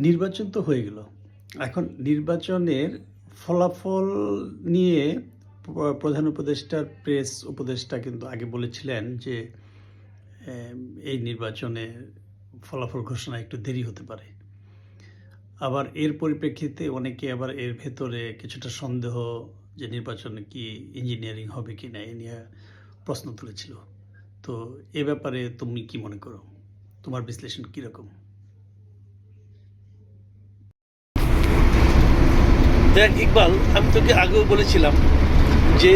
নির্বাচন তো হয়ে গেল। এখন নির্বাচনের ফলাফল নিয়ে প্রধান উপদেষ্টার প্রেস উপদেষ্টা কিন্তু আগে বলেছিলেন যে এম এই নির্বাচনে ফলাফল ঘোষণা একটু দেরি হতে পারে। আবার এর পরিপ্রেক্ষিতে অনেকে আবার এর ভেতরে কিছুটা সন্দেহ যে নির্বাচনে কি ইঞ্জিনিয়ারিং হবে কিনা এ নিয়ে প্রশ্ন তুলেছিল। তো এ ব্যাপারে তুমি কি মনে করো? তোমার বিশ্লেষণ কিরকম? দেখ ইকবাল, আমি তোকে আগেও বলেছিলাম যে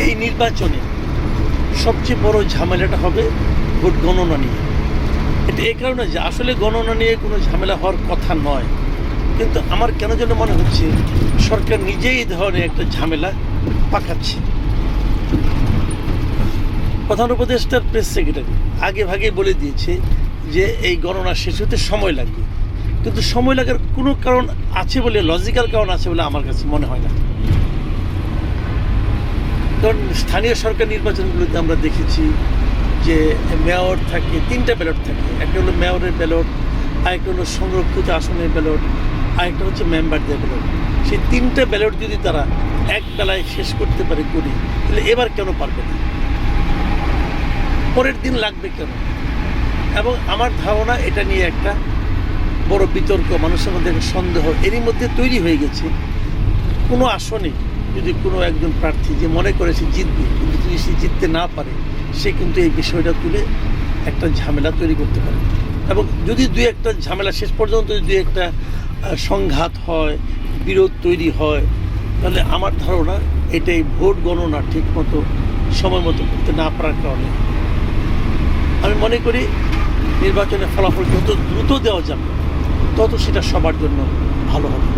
এই নির্বাচনে সবচেয়ে বড় ঝামেলাটা হবে ভোট গণনা নিয়ে। এটা এই কারণে যে আসলে গণনা নিয়ে কোনো ঝামেলা হওয়ার কথা নয়, কিন্তু আমার কেন যেন মনে হচ্ছে সরকার নিজেই এই ধরনের একটা ঝামেলা পাকাচ্ছে। প্রধান উপদেষ্টার প্রেস সেক্রেটারি আগে ভাগে বলে দিয়েছে যে এই গণনা শেষ হতে সময় লাগবে, কিন্তু সময় লাগার কোনো কারণ আছে বলে, লজিক্যাল কারণ আছে বলে আমার কাছে মনে হয় না। কারণ স্থানীয় সরকার নির্বাচনগুলোতে আমরা দেখেছি যে মেয়র থাকে, 3টা ব্যালট থাকে। একটা হলো মেয়রের ব্যালট, আরেকটা হলো সংরক্ষিত আসনের ব্যালট, আরেকটা হচ্ছে মেম্বারদের ব্যালট। সেই 3টা ব্যালট যদি তারা এক বেলায় শেষ করতে পারে করি, তাহলে এবার কেন পারবে না? পরের দিন লাগবে কেন? এবং আমার ধারণা এটা নিয়ে একটা বড় বিতর্ক, মানুষের মধ্যে একটা সন্দেহ এরই মধ্যে তৈরি হয়ে গেছে। কোনো আসনে যদি কোনো একজন প্রার্থী যে মনে করে সে জিতবে, কিন্তু যদি সে জিততে না পারে, সে কিন্তু এই বিষয়টা তুলে একটা ঝামেলা তৈরি করতে পারে। এবং যদি দুই একটা ঝামেলা শেষ পর্যন্ত যদি একটা সংঘাত হয়, বিরোধ তৈরি হয়, তাহলে আমার ধারণা এটাই ভোট গণনা ঠিক মতো সময় মতো করতে না পারার কারণে। আমি মনে করি নির্বাচনের ফলাফল যত দ্রুত দেওয়া যাবে তত সেটা সবার জন্য ভালো হবে।